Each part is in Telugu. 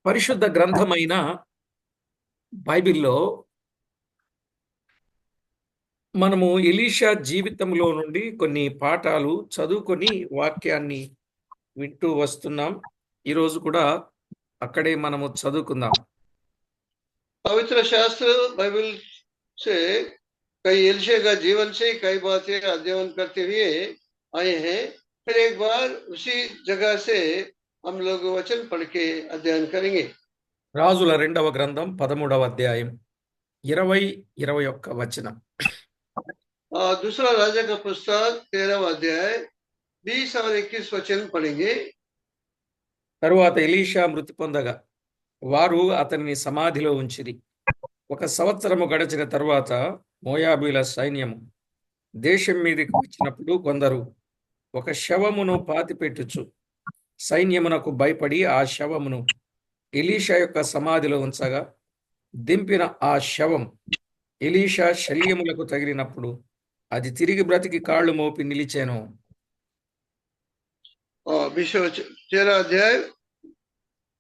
పరిశుద్ధ గ్రంథమైన బైబిల్లో మనము ఎలీషా జీవితంలో నుండి కొన్ని పాఠాలు చదువుకొని వాక్యాన్ని వింటూ వస్తున్నాం. ఈరోజు కూడా అక్కడే మనము చదువుకుందాం. पवित्र शास्त्र बाइबल से कई एलिशा का जीवन से कई बातें अध्ययन करते हुए आए हैं। फिर एक बार उसी जगह से हम लोग वचन पढ़ के अध्ययन करेंगे। రాజుల 2వ గ్రంథం 13వ అధ్యాయం 20-21 వచనం. दूसरा राजा का पुस्तक 13वां अध्याय 20 और 21 वचन पढ़ेंगे। తరువాత ఎలీషా మృతి పొందగా వారు అతనిని సమాధిలో ఉంచిరి. 1 సంవత్సరము గడిచిన తరువాత మోయాబీల సైన్యము దేశం మీదకి వచ్చినప్పుడు కొందరు ఒక శవమును పాతిపెట్టుచు సైన్యమునకు భయపడి ఆ శవమును ఎలీషా యొక్క సమాధిలో ఉంచగా దింపిన ఆ శవం ఎలీషా శల్యములకు తగిలినప్పుడు అది తిరిగి బ్రతికి కాళ్ళు మోపి నిలిచెను. 13 अध्याय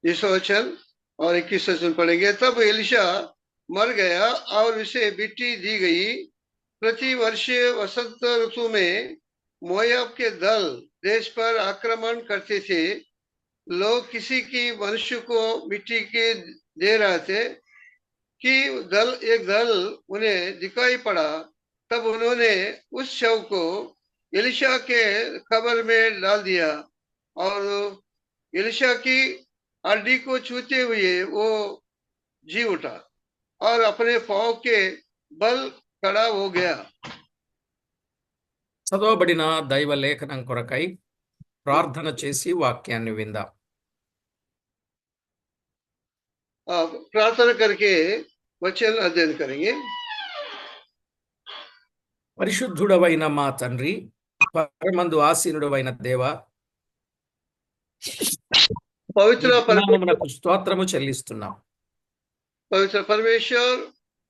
20 वचन और 21 वचन पढ़ेंगे। तब एलिशा मर गया और उसे मिट्टी दी गई। प्रति वर्ष वसंत ऋतु में मोयाब के दल देश पर आक्रमण करते थे। लोग किसी की मनुष्य को मिट्टी के दे रहे थे कि एक दल उन्हें दिखाई पड़ा। तब उन्होंने उस शव को एलिशा के कब्र में डाल दिया और एलिशा की हड्डी को छूते हुए वो जी उठा और अपने पांव के बल खड़ा हो गया। చదవబడిన దైవ లేఖనం కొరకై ప్రార్థన చేసి వాక్యాన్ని విందాం. प्रार्थना करके वचन अध्ययन करेंगे। పరిశుద్ధుడవైన మా తండ్రి, పరమందు ఆసీనుడవైన దేవా, पवित्र నామమునకు స్తోత్రము చెల్లిస్తున్నాం. पवित्र परमेश्वर,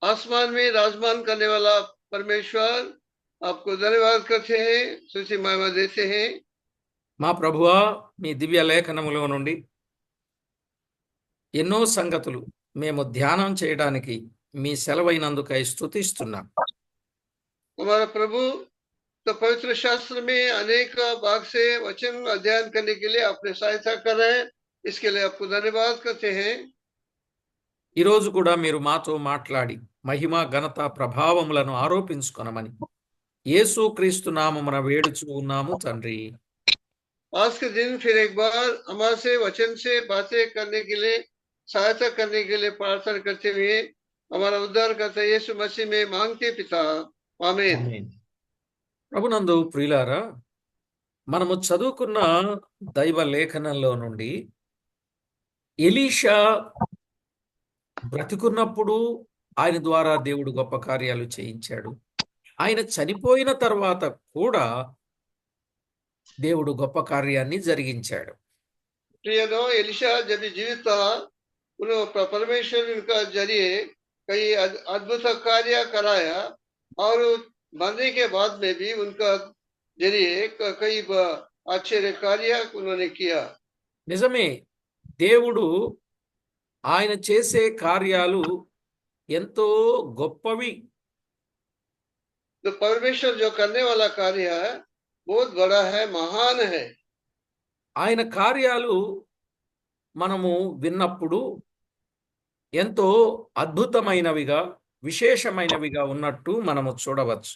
आसमान में राजमान करने वाला परमेश्वर, आपको धन्यवाद करते हैं, स्तुति महिमा देते हैं। మా ప్రభువా, మీ దివ్య లేఖనములో నుండి ఎన్నో సంగతులు మేము ధ్యానం చేయడానికి మీ సెలవైనందుకై స్తుతిస్తున్నాం. हमारा प्रभु, तो पवित्र शास्त्र में अनेक भाग से वचन अध्ययन करने के लिए आपने सहायता कर रहे हैं, इसके लिए आपको धन्यवाद करते हैं। ఈరోజు కూడా మీరు మాతో మాట్లాడి మహిమ ఘనత ప్రభావములను ఆరోపించుకొనమని యేసు క్రీస్తు నామమున వేడుచూ ఉన్నాము తండ్రి. आज के दिन फिर एक बार हमारे से वचन से बातें करने के लिए सहायता करने के लिए प्रार्थना करते हुए हमारा उद्धार करता यीशु मसीह में मांगते पिता, आमीन। ప్రభునందు ప్రియులారా, మనము చదువుకున్న దైవ లేఖనంలో నుండి ఎలీషా బ్రతికున్నప్పుడు ఆయన ద్వారా దేవుడు గొప్ప కార్యాలు చేయించాడు. ఆయన చనిపోయిన తర్వాత కూడా దేవుడు గొప్ప కార్యాన్ని జరిగించాడు. प्रियनो, एलिशा जब जीवित था, उन्होंने परमेश्वर उनका जरिए कई अद्भुत कार्य कराया और मरने के बाद में भी उनका जरिए कई आश्चर्य कार्य उन्होंने किया। నిజమే, దేవుడు ఆయన చేసే కార్యాలు ఎంతో గొప్పవి. तो परमेश्वर जो करने वाला कार्य है बहुत बड़ा है, महान है। ఆయన కార్యాలు మనము విన్నప్పుడు ఎంతో అద్భుతమైనవిగా, విశేషమైనవిగా ఉన్నట్టు మనము చూడవచ్చు.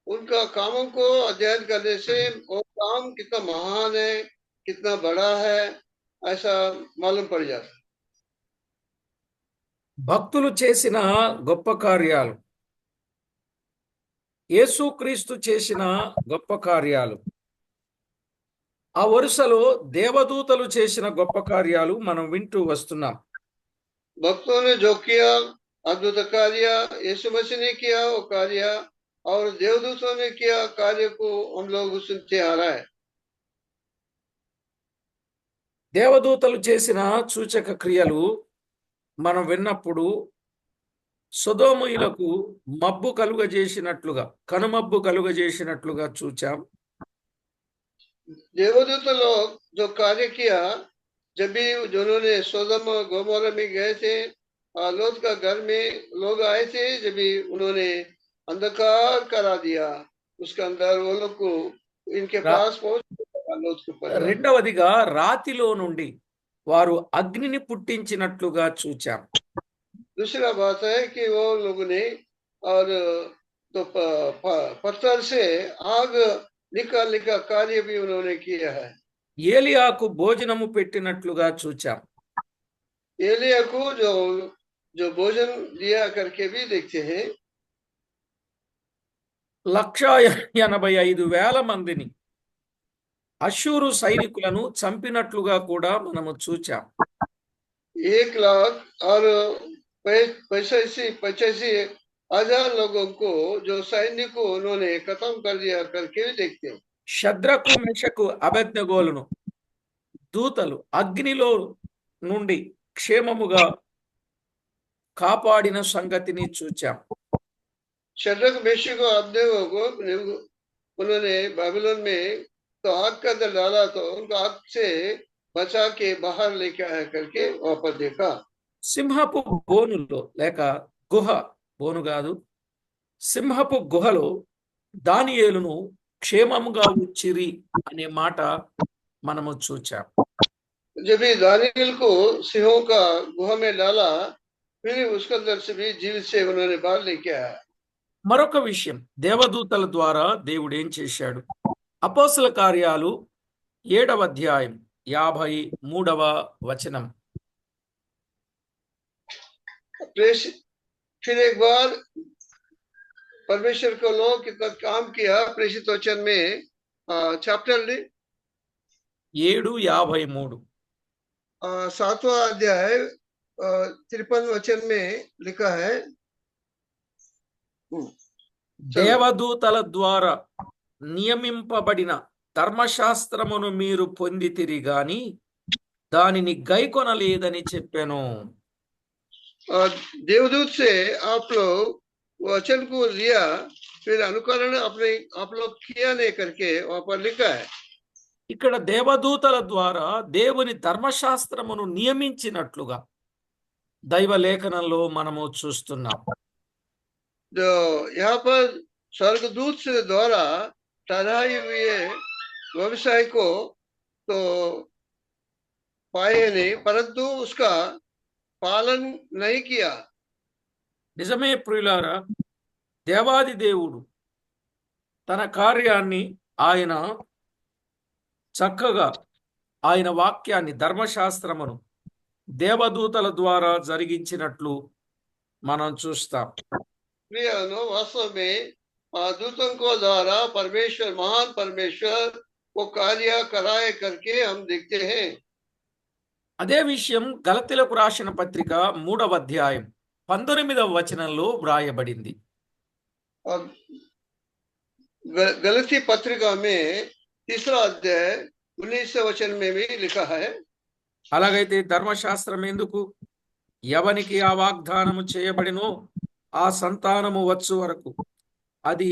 उनका कामों को अध्ययन करने से वो काम कितना महान है, कितना बड़ा है, ऐसा मालूम पड़ जाता है। భక్తులు చేసిన గొప్ప కార్యాలు, యేసుక్రీస్తు చేసిన గొప్ప కార్యాలు, ఆ వరుసలో దేవదూతలు చేసిన గొప్ప కార్యాలు మనం వింటూ వస్తున్నాం. भक्तों ने जो किया अद्भुत कार्य, यीशु मसीह ने किया वो कार्य और देवदूतों ने किया कार्य को हम लोग सुनते आ रहा है। దేవదూతలు చేసిన సూచక క్రియలు మనం విన్నప్పుడు సొదొమీయులకు మబ్బు కలుగజేసినట్లుగా, కనుమబ్బు కలుగజేసినట్లుగా చూచాం. देवदूत लोग जो कार्य किया जब भी जिन्होंने सोदम और गोमोरा में गए थे, लोत का घर में लोग आए थे, जब भी उन्होंने अंधकार करा दिया, उसके अंदर वो लोग को इनके రా पास पहुंच गया लोत के ऊपर। రెండవదిగా రాతిలో నుండి వారు అగ్నిని పుట్టించినట్లుగా చూచాం. दूसरा बात है कि वो लोगों ने और तो पत्थर से आग निकालने का कार्य भी उन्होंने किया है. ఏలియాకు భోజనము పెట్టినట్లుగా చూచాం. एलिया को जो जो भोजन दिया करके भी देखते हैं. 185,000 మందిని అష్షూరు సైనికులను చంపినట్లుగా కూడా మనము చూచాం. 1,00,000 और 85,000 लोगों को जो सैनिक को उन्होंने खत्म कर दिया करके भी देखते हैं. షద్రకు మెషకు అబేద్నెగోలను దూతలు అగ్నిలో నుండి క్షేమముగా కాపాడిన సంగతిని చూచాం. शद्रक मेशक और अबेदनेगो को उन्होंने बाबिलोन में तो आग का अंदर डाला, तो उनको आग से बचा के बाहर लेके आया करके वापस देखा. సింహపు బోనులో లేక గుహ, బోను కాదు, సింహపు గుహలో దానియేలును క్షేమముగా ఉంచిరి అనే మాట మనము చూచాం. जब भी दानियल को सिंहों का गुहा में डाला, फिर उसके अंदर से भी जीवित से उन्होंने बाहर लेके आया. మరొక విషయం, దేవదూతల ద్వారా దేవుడు ఏం చేశాడు? అపోస్తల కార్యాలు 7వ అధ్యాయం 53వ వచనం. फिर एक बार परमेश्वर को लोग कितना काम किया. प्रेषित वचन में चैप्टर 7:53 7वां अध्याय 53 वचन में लिखा है. దేవదూతల ద్వారా నియమింపబడిన ధర్మశాస్త్రమును మీరు పొందితిరి గాని దానిని గైకొనలేదని చెప్పాను. देवदूत से आप लोग वचन को लिया, फिर अनुकरण अपने आप लोग किया नहीं करके वहां पर लिखा है. ఇక్కడ దేవదూతల ద్వారా దేవుని ధర్మశాస్త్రమును నియమించినట్లుగా దైవ లేఖనంలో మనము చూస్తున్నాం. जो यहाँ पर स्वर्गदूत से द्वारा ठहराए हुए व्यवसाय को तो पाए नहीं, परंतु उसका पालन नहीं किया. నిజమే ప్రియులారా, దేవాది దేవుడు తన కార్యాన్ని ఆయన చక్కగా ఆయన వాక్యాన్ని, ధర్మశాస్త్రమును దేవదూతల ద్వారా జరిగించినట్లు మనం చూస్తాం. प्रियनो, वास्तव में दूतों को द्वारा परमेश्वर, महान परमेश्वर वो कार्य कराए करके हम देखते हैं. అదే విషయం గలతీలకు రాసిన పత్రిక 3వ అధ్యాయం 19వ వచనంలో వ్రాయబడింది. और गलती पत्रिका में 3रा अध्याय 19 वचन में भी लिखा है. అలాగైతే ధర్మశాస్త్రం ఎందుకు? ఎవనికి ఆ వాగ్దానము చేయబడినో ఆ సంతానము వచ్చు వరకు అది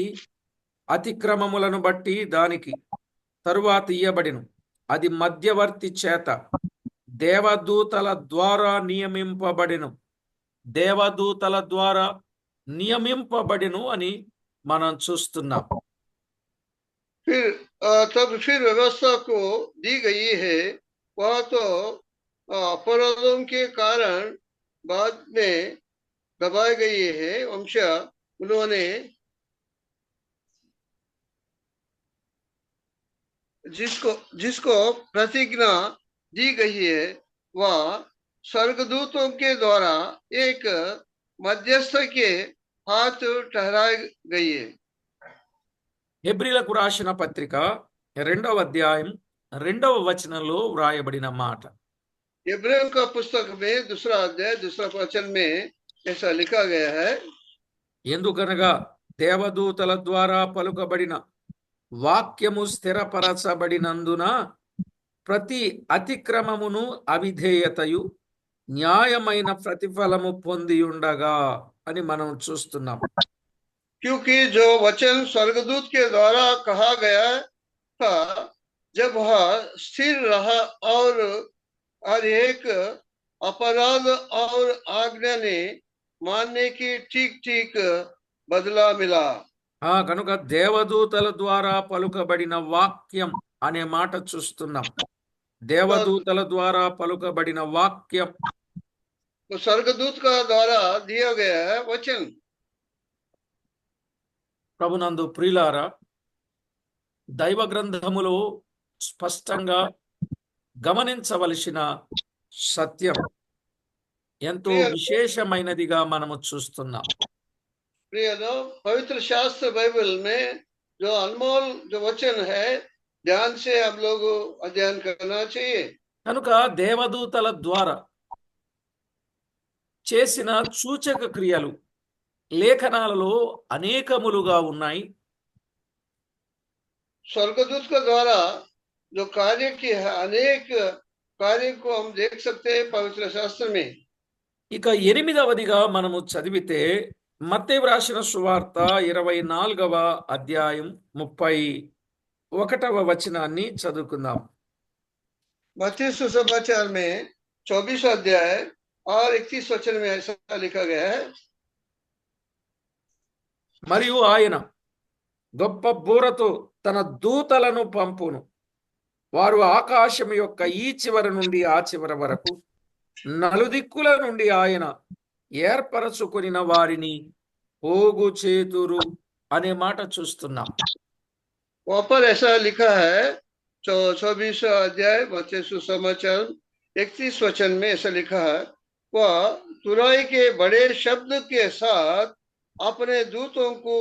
అతిక్రమములను బట్టి దానికి తరువాత ఇయ్యబడిను. అది మధ్యవర్తి చేత దేవదూతల ద్వారా నియమింపబడిను. దేవదూతల ద్వారా నియమింపబడిను అని మనం చూస్తున్నాం. फिर व्यवस्था को दी गई है. वह तो अपराधों के कारण बाद में दबाई गई है. वंश उन्होंने जिसको प्रतिज्ञा दी गई है, वह स्वर्गदूतों के द्वारा एक मध्यस्थ के हाथ ठहराई गई है. హెబ్రీలకు రాసిన పత్రిక 2వ అధ్యాయం 2వ వచనంలో వ్రాయబడిన మాట. इब्राहिम का पुस्तक में 2रा अध्याय 2रा वचन में ऐसा लिखा गया है. ఎందుకనగా దేవదూతల ద్వారా పలుకబడిన వాక్యము స్థిరపరచబడినందున ప్రతి అతిక్రమమును అవిధేయతయు న్యాయమైన ప్రతిఫలము పొంది ఉండగా అని మనం చూస్తున్నాం. क्योंकि जो वचन स्वर्गदूत के द्वारा कहा गया था, जब वह स्थिर रहा और हर एक अपराध और आज्ञा ने मानने की ठीक ठीक बदला मिला। కనుక దేవదూతల ద్వారా పలుకబడిన వాక్యం అనే మాట చూస్తున్నాం. तो దేవదూతల ద్వారా పలుకబడిన వాక్యం स्वर्गदूत का द्वारा दिया गया है वचन। ప్రభునందు ప్రియులారా, దైవ గ్రంథములో స్పష్టంగా గమనించవలసిన సత్యం ఎంతో प्रिय విశేషమైనదిగా మనము చూస్తున్నాం. प्रिय पवित्र शास्त्र बाइबल में जो अनमोल जो वचन है, ध्यान से हम लोग अध्ययन करना चाहिए। కనుక దేవదూతల ద్వారా చేసిన సూచక క్రియలు లేఖనాలలో అనేకములుగా ఉన్నాయి. स्वर्गदूत का द्वारा जो कार्य किए है, अनेक कार्य को हम देख सकते हैं पवित्र शास्त्र में। ఇక 8వదిగా మనము చదివితే మత్తయి రాసిన సువార్త 24వ అధ్యాయం 31వ వచనాన్ని చదువుకుందాం. मत्ती सुसमाचार में 24 अध्याय और 31 वचन में ऐसा लिखा गया है। మరియు ఆయన గొప్ప బూరతో తన దూతలను పంపును, వారు ఆకాశం యొక్క ఈ చివర నుండి ఆ చివర వరకు నలుదిక్కుల నుండి ఆయన ఏర్పరచుకొనిన వారిని పోగు చేతురు అనే మాట చూస్తున్నాం. वहां पर ऐसा लिखा है 24 अध्याय मत्ती सुसमाचार 31 वचन में ऐसा लिखा है, वह तुरई के बड़े शब्द के साथ अपने दूतों को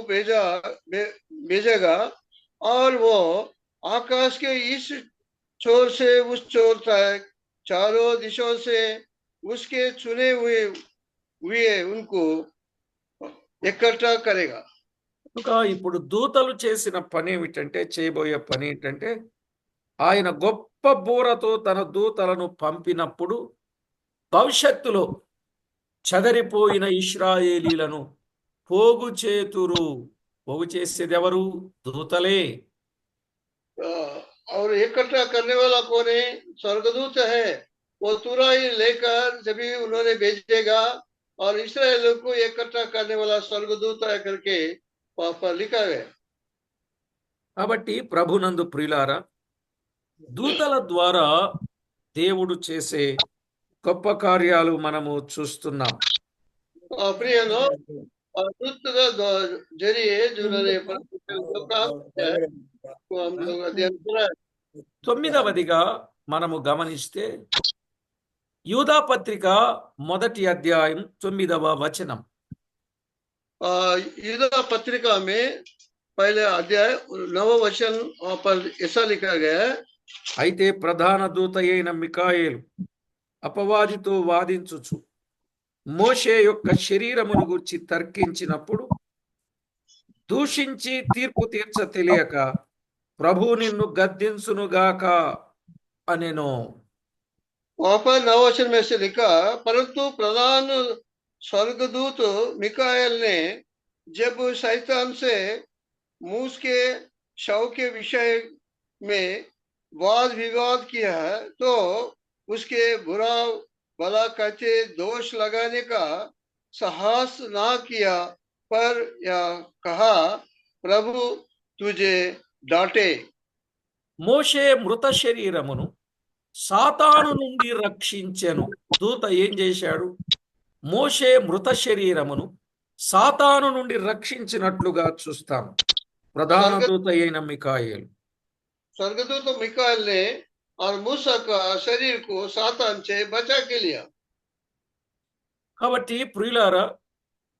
भेजेगा और वो आकाश के इस छोर से उस छोर तक चारों दिशों से उसके चुने हुए उनको इकट्ठा करेगा। ఇంకా ఇప్పుడు దూతలు చేసిన పని ఏమిటంటే, చేయబోయే పని ఏంటంటే, ఆయన గొప్ప బూరతో తన దూతలను పంపినప్పుడు భవిష్యత్తులో చెదరిపోయిన ఇశ్రాయేలీలను పోగు చేతురు. పోగు చేసేది ఎవరు? దూతలే. और इकट्ठा करने वाला कौन है? स्वर्गदूत है। वो तुरई लेकर जब भी उन्होंने भेजेगा और इस्राएल को इकट्ठा करने वाला स्वर्गदूत है करके वहां पर लिखा गया। కాబట్టి ప్రభునందు ప్రియులారా, దూతల ద్వారా దేవుడు చేసే గొప్ప కార్యాలు మనము చూస్తున్నాం. प्रिय लोग, दूत के जरिए जिन्होंने जो काम किया है वो हम लोग अध्ययन करा है। 9వదిగా మనము గమనిస్తే యూదా పత్రిక 1వ అధ్యాయం 9వ వచనం. यूदा पत्रिका में पहले अध्याय 9 वचन वहां पर ऐसा लिखा गया है। అయితే ప్రధాన దూత అయిన మికాయేలు అపవాదితో వాదించుచు మోషే యొక్క శరీరమును గూర్చి తర్కించినప్పుడు దూషించి తీర్పు తీర్చ తెలియక ప్రభు నిన్ను గద్దించునుగాక అనెను. वहां पर 9 वचन में से लिखा, परंतु प्रधान स्वर्गदूत मिकाएल ने जब शैतान से मूस के शव के विषय में वाद विवाद किया है, तो उसके बुरा भला कहते दोष लगाने का साहस ना किया, पर यह कहा, प्रभु तुझे डांटे। మోషే మృత శరీరమును సాతాను నుండి రక్షించెను. దూత ఏం చేశాడు? మోషే మృత శరీరమును సాతాను నుండి రక్షించినట్లుగా చూస్తాం. ప్రధాన దూత అయిన మికాయేలు. स्वर्गदूत मिकाएल ने और मूसा का शरीर को सातान से बचा के लिया। కాబట్టి ప్రియులారా,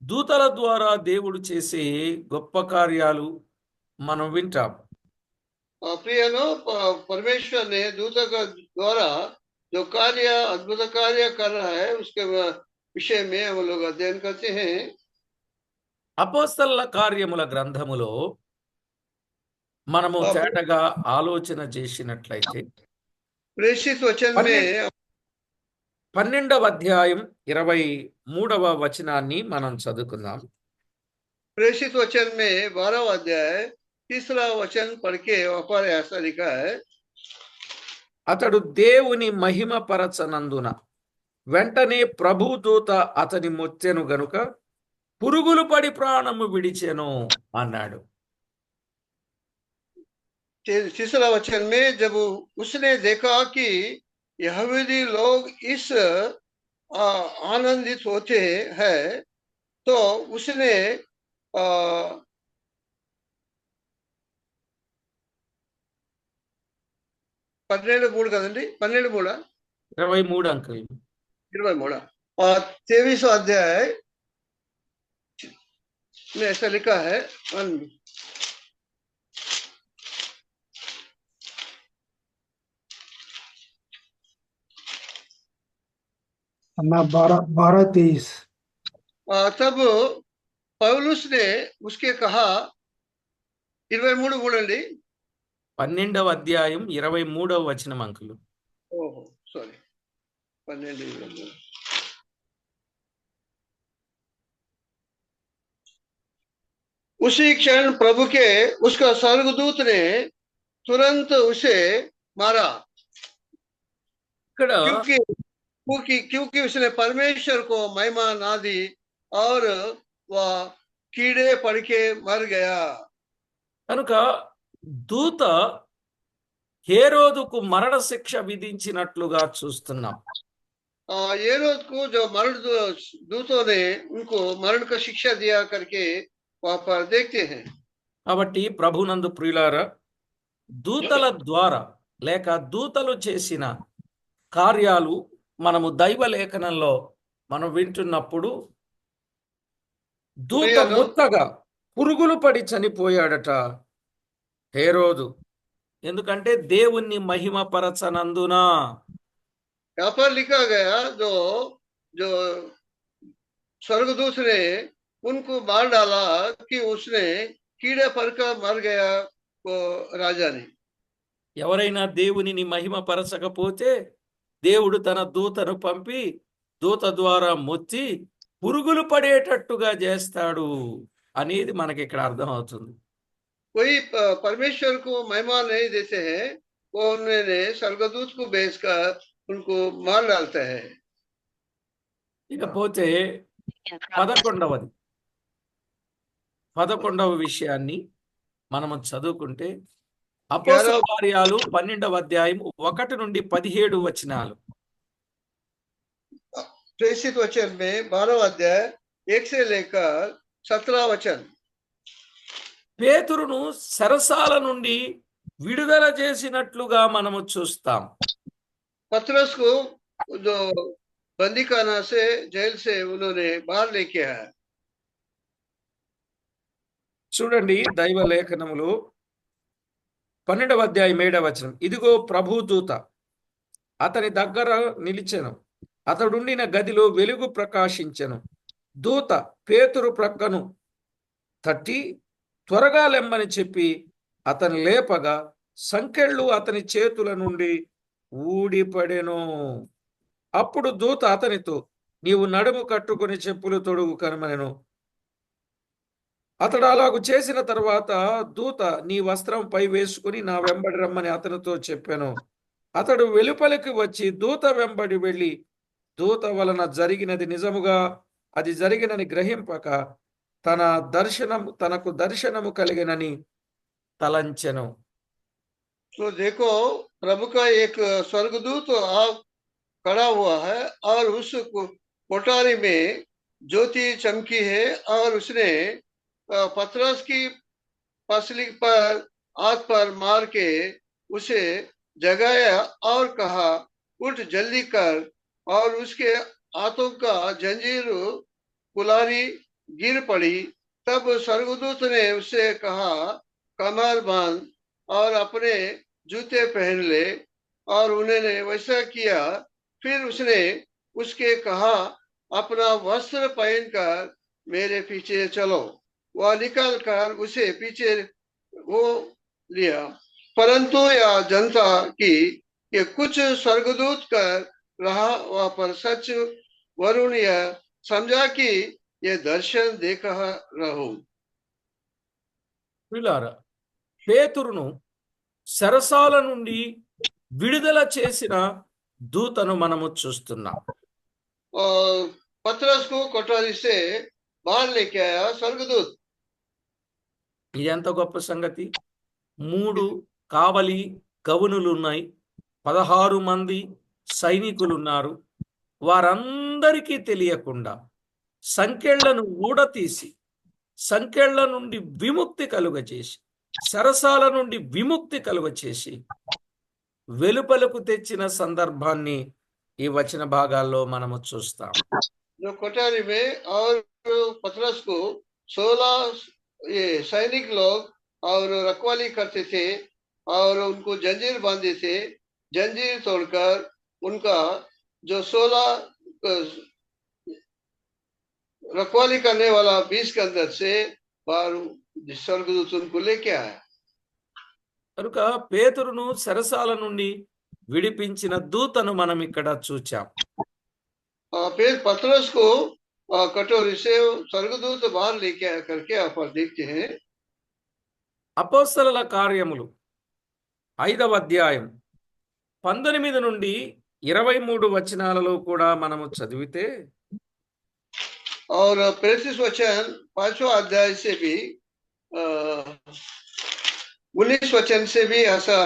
దూతల ద్వారా దేవుడు చేసే గొప్ప కార్యాలు మనం వింటాం. प्रियनो, परमेश्वर ने दूत का द्वारा जो कार्य अद्भुत कार्य कर रहा है उसके विषय में हम लोग अध्ययन करते हैं। అపోస్తలుల కార్యముల గ్రంథములో మనము తేటగా ఆలోచన చేసినట్లయితే प्रेषित वचन में 12వ అధ్యాయం 23వ వచనాన్ని మనం చదువుకుందాం. प्रेषित वचन में 12वां अध्याय 3रा वचन पढ़ के वहां पर ऐसा लिखा है, అతడు దేవుని మహిమపరచనందున వెంటనే ప్రభుదూత అతని మొత్తెను గనుక పురుగులు పడి ప్రాణము విడిచెను అన్నాడు. तीसरा वचन में जब उसने देखा कि यहूदी लोग इस आनंदित होते हैं, तो उसने 12 కదండి, 12 23 అంకెలు. 23 और 23वां अध्याय में ऐसा लिखा है, अन्ना 12-23 तब पौलुस ने उसके कहा, 23 చూడండి, 12వ అధ్యాయం 23వ వచనం అంకులు. ఓహో సారీ 12 उसी क्षण प्रभु के उसका स्वर्गदूत ने तुरंत उसे मारा, ఇక్కడ क्योंकि उसने परमेश्वर को महिमा ना दी और वह कीड़े पड़ के मर गया। కనుక దూత హేరోదుకు మరణ శిక్ష విధించినట్లుగా చూస్తున్నాం. हेरोद को जो मरण दूतों ने उनको मरण का शिक्षा दिया करके वहां पर देखते हैं। కాబట్టి ప్రభునందు ప్రియులారా, దూతల ద్వారా లేక దూతలు చేసిన కార్యాలు మనము దైవ లేఖనంలో మనం వింటున్నప్పుడు దూత మొత్తగా పురుగులు పడి చనిపోయాడట హేరోదు. ఎందుకంటే దేవుణ్ణి మహిమపరచనందున. यहाँ पर लिखा गया जो जो स्वर्गदूत ने उनको मार डाला कि उसने कीड़े पड़कर मर गया वो राजा ने। ఎవరైనా దేవునిని మహిమపరచకపోతే దేవుడు తన దూతను పంపి దూత ద్వారా మొత్తి పురుగులు పడేటట్టుగా చేస్తాడు అనేది మనకి ఇక్కడ అర్థమవుతుంది. कोई परमेश्वर को महिमा नहीं देते हैं, वो उन्होंने स्वर्गदूत को भेजकर उनको मार डालता है। ఇకపోతే 11వ విషయాన్ని మనము చదువుకుంటే అపోస్తల కార్యాలు 12వ అధ్యాయం 1 నుండి 17 వచనాలు. प्रेषित वचन में 12वां अध्याय 1 से लेकर 17 वचन। పేతురును సరసాల నుండి విడుదల చేసినట్లుగా మనము చూస్తాం. पतरस को जो बंदीखाना से जेल से उन्होंने बाहर लेके आया। చూడండి దైవ లేఖనములు 12వ అధ్యాయం 7వ వచనం. ఇదిగో ప్రభు దూత అతని దగ్గర నిలిచెను, అతడుండిన గదిలో వెలుగు ప్రకాశించెను. దూత పేతురు ప్రక్కను తట్టి త్వరగా లెమ్మని చెప్పి అతని లేపగా సంకెళ్ళు అతని చేతుల నుండి ఊడిపడెను. అప్పుడు దూత అతనితో, నీవు నడుము కట్టుకుని చెప్పులు తొడుగు కనుమనెను. అతడు అలాగు చేసిన తర్వాత దూత, నీ వస్త్రం పై వేసుకుని నా వెంబడి రమ్మని అతనితో చెప్పాను. అతడు వెలుపలికి వచ్చి దూత వెంబడి వెళ్ళి దూత వలన జరిగినది నిజముగా అది జరిగినని గ్రహింపక తనకు దర్శనము కలిగినని తలంచెను. तो देखो प्रभु का एक स्वर्गदूत खड़ा हुआ है और उस कोठारी में ज्योति चमकी है और उसने पतरस की पसली पर हाथ पर मार के उसे जगाया और कहा, उठ जल्दी कर। और उसके हाथों का जंजीर कुलारी गिर पड़ी। तब स्वर्गदूत ने उससे कहा, कमर बांध और अपने जूते पहन ले। और उन्होंने वैसा किया। फिर उसने उसके कहा, अपना वस्त्र पहनकर मेरे पीछे चलो। वह निकल कर उसे पीछे वो लिया। परंतु यह जनता की कि कुछ स्वर्गदूत कर रहा वह पर सच वरुण यह समझा कि ये दर्शन देख रहूं। పిల్లారా, పేతురును సరసాల నుండి విడుదల చేసిన దూతను మనము చూస్తున్నాం. और पतरस को कोठरी से बाहर लेके आया स्वर्गदूत। ఇది ఎంత గొప్ప సంగతి! 3 కావలి గవునులు ఉన్నాయి, 16 మంది సైనికులు ఉన్నారు. వారందరికీ తెలియకుండా సంకెళ్లను ఊడతీసి, సంకెళ్ల నుండి విముక్తి కలుగచేసి, సరసాల నుండి విముక్తి కలుగచేసి వెలుపలకు తెచ్చిన సందర్భాన్ని ఈ వచన భాగాల్లో మనము చూస్తాం. जो कोठारी में और पतरस को 16 ये सैनिक लोग और रखवाली करते थे और उनको जंजीर बांधे थे। जंजीर तोड़कर उनका जो 16 रखवाली करने वाला 20 के अंदर से बाहर स्वर्गदूत उनको लेके आया। కనుక పేతురును సరసాల నుండి విడిపించిన దూతను మనం ఇక్కడ చూచాం. फिर पतरस को कटोरी से स्वर्गदूत बाहर लेके आया करके आप देखते हैं। అపోస్తలుల కార్యములు 5వ అధ్యాయం 19 నుండి 23 వచనాలలో కూడా మనము చదివితే, और प्रेषित वचन 5वां अध्याय से भी 19 वचन से भी ऐसा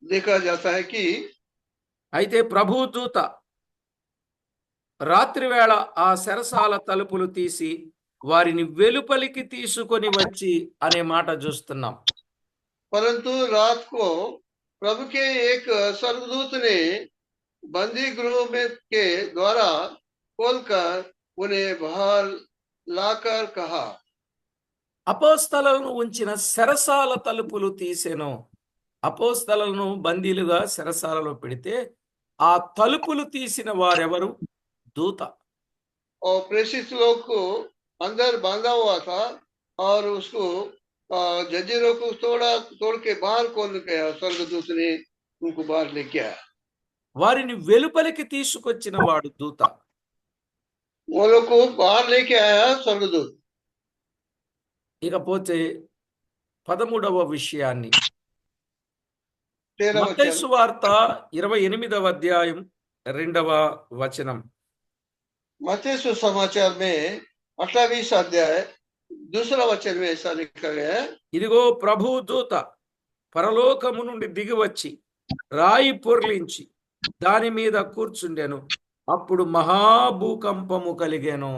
देखा जाता है कि అయితే ప్రభు దూత రాత్రివేళ ఆ సరసాల తలుపులు తీసి వారిని వెలుపలికి తీసుకొని వచ్చి అనే మాట చూస్తున్నాం. परंतु रात को प्रभु के एक स्वर्गदूत ने बंदी गृह में के द्वारा खोलकर उन्हें बाहर लाकर कहा। అపోస్తలులను ఉంచిన సరసాల తలుపులు తీసెను. అపోస్తలులను బందీలుగా సరసాలలో పెడితే ఆ తలుపులు తీసిన వారెవరు? దూత. और प्रेषित लोग को अंदर बांधा हुआ था और उसको जंजीरों को तोड़ के बाहर खोल गया। स्वर्गदूत ने उनको बाहर लेके आया। వారిని వెలుపలికి తీసుకొచ్చిన వాడు దూత. वो लोग को बाहर लेके आया स्वर्गदूत। ఇకపోతే 13వ విషయాన్ని, 13 మత్తయి वचन సువార్త 28వ అధ్యాయం 2వ వచనం. मत्ती सुसमाचार में 28 अध्याय 2 वचन में ऐसा लिखा गया है। ఇదిగో ప్రభు దూత పరలోకము నుండి దిగివచ్చి రాయి పొర్లించి దాని మీద కూర్చుండెను. అప్పుడు మహాభూకంపము కలిగెను.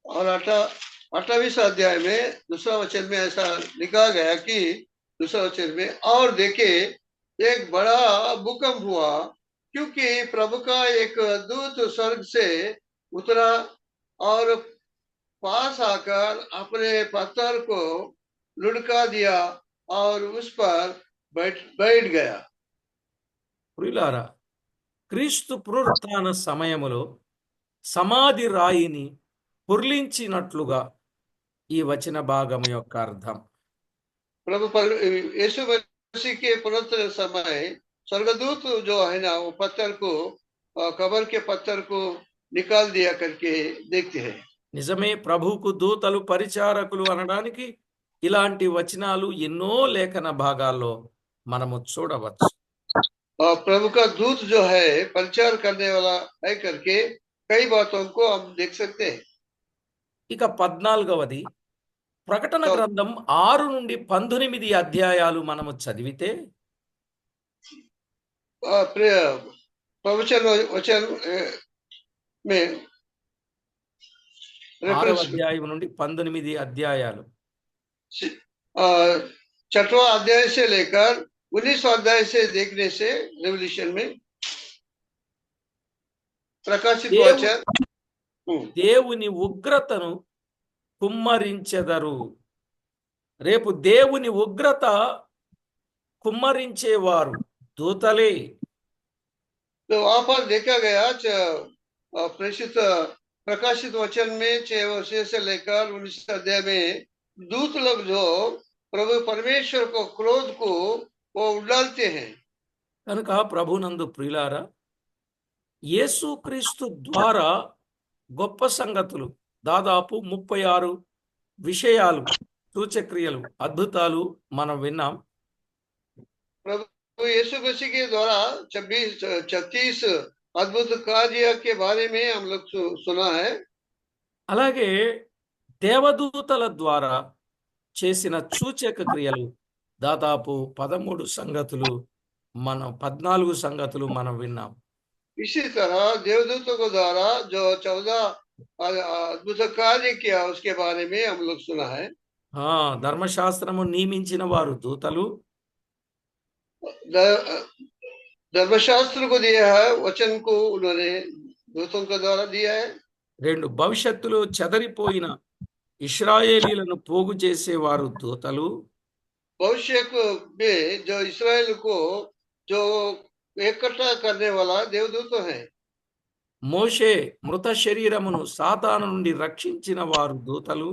और 28 अध्याय में 2 वचन में ऐसा लिखा गया कि 2 वचन में और देखे एक बड़ा भूकंप हुआ, क्योंकि प्रभु का एक दूत स्वर्ग से उतरा और पास आकर अपने पत्थर को लुढ़का दिया और उस पर बैठ गया। ప్రియులారా, క్రీస్తు పునరుత్థాన సమయములో సమాధి రాయిని పొర్లించినట్లుగా ఈ వచన భాగం యొక్క అర్థం. प्रभु यीशु मसीह के पुनरुत्थान समय स्वर्गदूत जो है ना, वो पत्थर को कब्र के पत्थर को निकाल दिया करके देखते हैं। నిజమే, ప్రభువుకు దూతలు పరిచారకులు అనడానికి ఇలాంటి వచనాలు ఎన్నో లేఖన భాగాల్లో మనము చూడవచ్చు. और प्रभु का दूत जो है परिचार करने वाला है करके कई बातों को हम देख सकते हैं। ఇక 14వది ప్రకటన గ్రంథం 6 నుండి 19 అధ్యాయాలు మనము చదివితే, प्रवचन वचन में 6వ అధ్యాయం నుండి 19 అధ్యాయాలు 6वां अध्याय से लेकर 19वां अध्याय से देखने से रेवल्यूशन में प्रकाशित वचन దేవుని ఉగ్రతను కుమ్మరించెదరు. రేపు దేవుని ఉగ్రత కుమ్మరించేవారు దూతలే. तो वहां पर देखा गया प्रेषित प्रकाशित वचन में 6 वर्ष से लेकर 19 अध्याय में दूत लोग जो प्रभु परमेश्वर को क्रोध को वो उड़ालते हैं। కనుక ప్రభునందు ప్రియులారా, యేసుక్రీస్తు ద్వారా గొప్ప సంగతులు దాదాపు 36 విషయాలు, సూచక్రియలు, అద్భుతాలు మనం విన్నాం. प्रभु तो यीशु मसीह के द्वारा 36 अद्भुत कार्य के बारे में हम लोग सुना है। అలాగే దేవదూతల ద్వారా చేసిన సూచక క్రియలు దాదాపు 13 సంగతులు 14 సంగతులు మనం విన్నాం. इसी तरह देवदूतों के द्वारा जो 14 अद्भुत कार्य किया उसके बारे में हम लोग सुना है। ధర్మశాస్త్రము నియమించిన వారు దూతలు, धर्मशास्त्र को दिया है, वचन को उन्होंने दूतों के द्वारा दिया है। 2 భవిష్యత్తులో చెదరిపోయిన ఇశ్రాయేలీలను పోగు చేసేవారు దూతలు, भविष्य में जो इस्राएल को जो इकट्ठा करने वाला देवदूत है। మోషే మృత శరీరమును సాతాను నుండి రక్షించిన వారు దూతలు,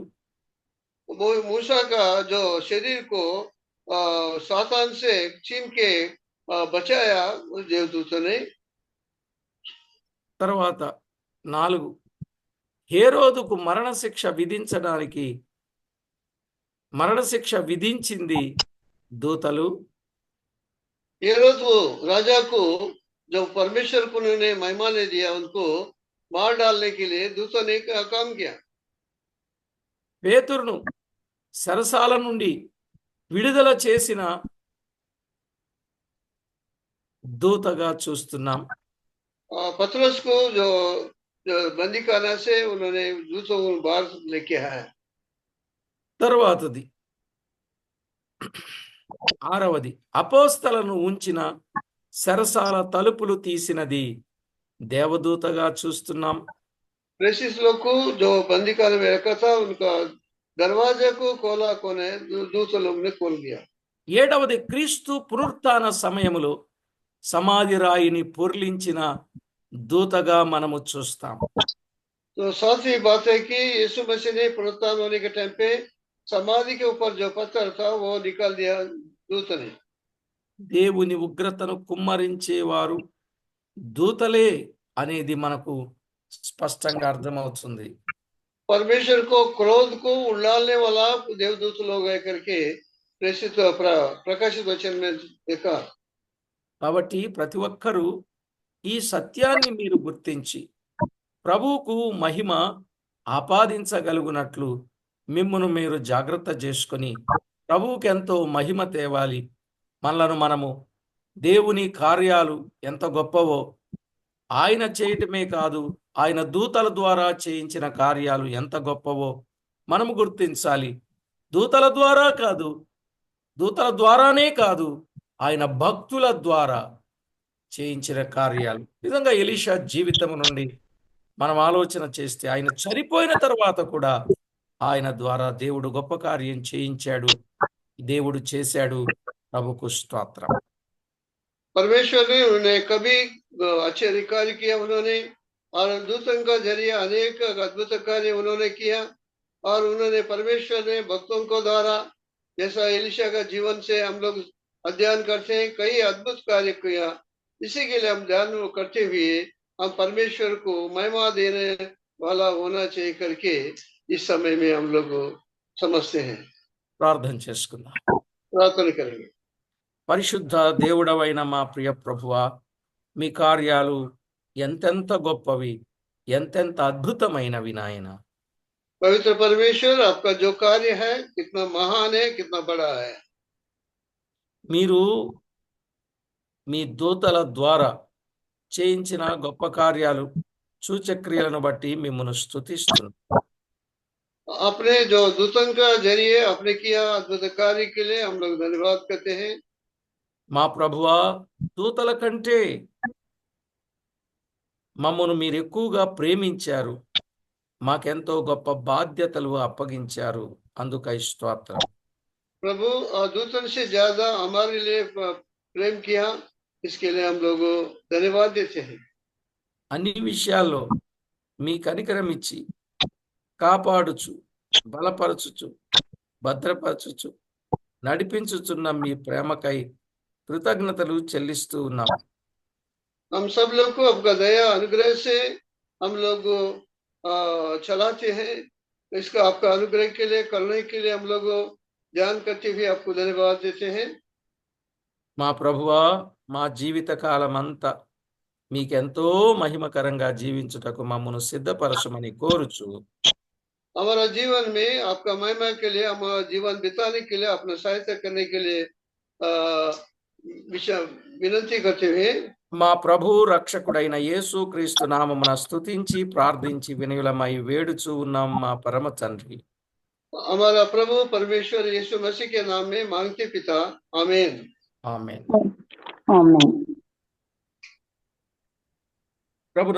मूसा का जो शरीर को सातान से छीन के बचाया उस देवदूत ने। తర్వాత 4 హేరోదుకు మరణశిక్ష విధించింది దూతలు, हेरोद को राजा को जो परमेश्वर को उन्होंने महिमा ने दिया उनको मार डालने के लिए दूतों ने काम किया। పేతురును సరసాల నుండి విడుదల చేసిన దూతగా చూస్తున్నాం. पतरस को जो बंदी खाना से उन्होंने दूतों को बाहर लेके आया। తర్వాతది 6వది అపోస్తలను ఉంచిన సరసాల తలుపులు తీసినది దేవదూతగా చూస్తున్నాం. प्रेषित लोग को जो बंदी खाने में रखा था उनका दरवाजे को खोला कोने दूसरे लोग ने खोल दिया। 7వది క్రీస్తు పునరుత్థాన సమయములో సమాధి రాయిని పొర్లించిన దూతగా మనము చూస్తాం. तो सातवीं बात है कि यीशु मसीह ने पुनरुत्थान होने के टाइम पे समाधि के ऊपर जो पत्थर था वो निकाल दिया दूत ने। దేవుని ఉగ్రతను కుమ్మరించేవారు దూతలే అనేది మనకు స్పష్టంగా అర్థమవుతుంది. परमेश्वर को क्रोध को उड़ालने वाला देवदूत लोग है करके प्रेषित प्रकाशित वचन में देखा। కాబట్టి ప్రతి ఒక్కరూ ఈ సత్యాన్ని మీరు గుర్తించి ప్రభువుకు మహిమ ఆపాదించగలుగునట్లు మిమ్మును మీరు జాగ్రత్త చేసుకొని ప్రభువుకి ఎంతో మహిమ తేవాలి. మనము దేవుని కార్యాలు ఎంత గొప్పవో ఆయన చేయటమే కాదు, ఆయన దూతల ద్వారా చేయించిన కార్యాలు ఎంత గొప్పవో మనము గుర్తించాలి. దూతల ద్వారానే కాదు ఆయన భక్తుల ద్వారా చేయించిన కార్యాలు. నిజంగా ఎలీషా జీవితం నుండి మనం ఆలోచన చేస్తే ఆయన చనిపోయిన తర్వాత కూడా ఆయన ద్వారా దేవుడు గొప్ప కార్యం చేయించాడు, దేవుడు చేశాడు. ప్రభుకు స్తోత్రం. परमेश्वर ने उन्हें कभी अच्छे अधिकार किया उन्होंने, और दूतों का जरिए अनेक अद्भुत कार्य उन्होंने किया। और उन्होंने परमेश्वर ने भक्तों को द्वारा जैसा एलिशा का जीवन से हम लोग अध्ययन करते हैं, कई अद्भुत कार्य किया। इसी के लिए हम ध्यान करते हुए हम परमेश्वर को महिमा देने वाला होना चाहिए करके इस समय में हम लोग समझते हैं। ప్రార్థన చేసుకుందాం. प्रार्थना करेंगे। పరిశుద్ధ దేవుడవైన మా ప్రియ ప్రభువా, మీ కార్యాలు ఎంతెంత గొప్పవి, ఎంతెంత అద్భుతమైనవి నాయన. पवित्र परमेश्वर, आपका जो कार्य है कितना महान है, कितना बड़ा है। మీరు మీ దూతల ద్వారా చేయించిన గొప్ప కార్యాలు సూచక్రియలను బట్టి మిమ్మల్ని స్తుతిస్తున్నాం. आपने जो दूतों का जरिए आपने किया अद्भुत कार्य के लिए हम लोग धन्यवाद करते हैं। మా ప్రభువా, దూతల కంటే మమ్మను మీరు ఎక్కువగా ప్రేమించారు, మాకెంతో గొప్ప బాధ్యతలు అప్పగించారు. అందుకై స్తోత్రం. प्रभु, दूतों से ज्यादा हमारे लिए प्रेम किया, इसके लिए हम लोग धन्यवाद देते हैं। అన్ని విషయాల్లో మీ కనికరం ఇచ్చి కాపాడుచు, బలపరచుచు, భద్రపరచుచు, నడిపించుచున్న మీ ప్రేమకై కృతజ్ఞతలు చెల్లిస్తూ ఉన్నాం. हम सब लोग को आपका दया अनुग्रह से हम लोग चलाते हैं। इसका आपका अनुग्रह के लिए करने के लिए हम लोग ध्यान करते हुए आपको धन्यवाद देते हैं। మా ప్రభువా, మా జీవిత కాలమంతా మీకెంతో మహిమకరంగా జీవించుటకు మమ్మను సిద్ధపరచమని కోరుచు हमारा जीवन में आपका महिमा के लिए, हमारा जीवन बिताने के लिए, अपना सहायता करने के लिए विनती करते हुए మా ప్రభు రక్షకుడైన యేసు క్రీస్తు నామమున స్తుతించి ప్రార్థించి వినయులమై వేడుచూ ఉన్నాం మా పరమ తండ్రి. हमारा प्रभु परमेश्वर यीशु मसीह के नाम में मांगते पिता, आमीन ఆమేన్. ఆమేన్. ప్రభునందు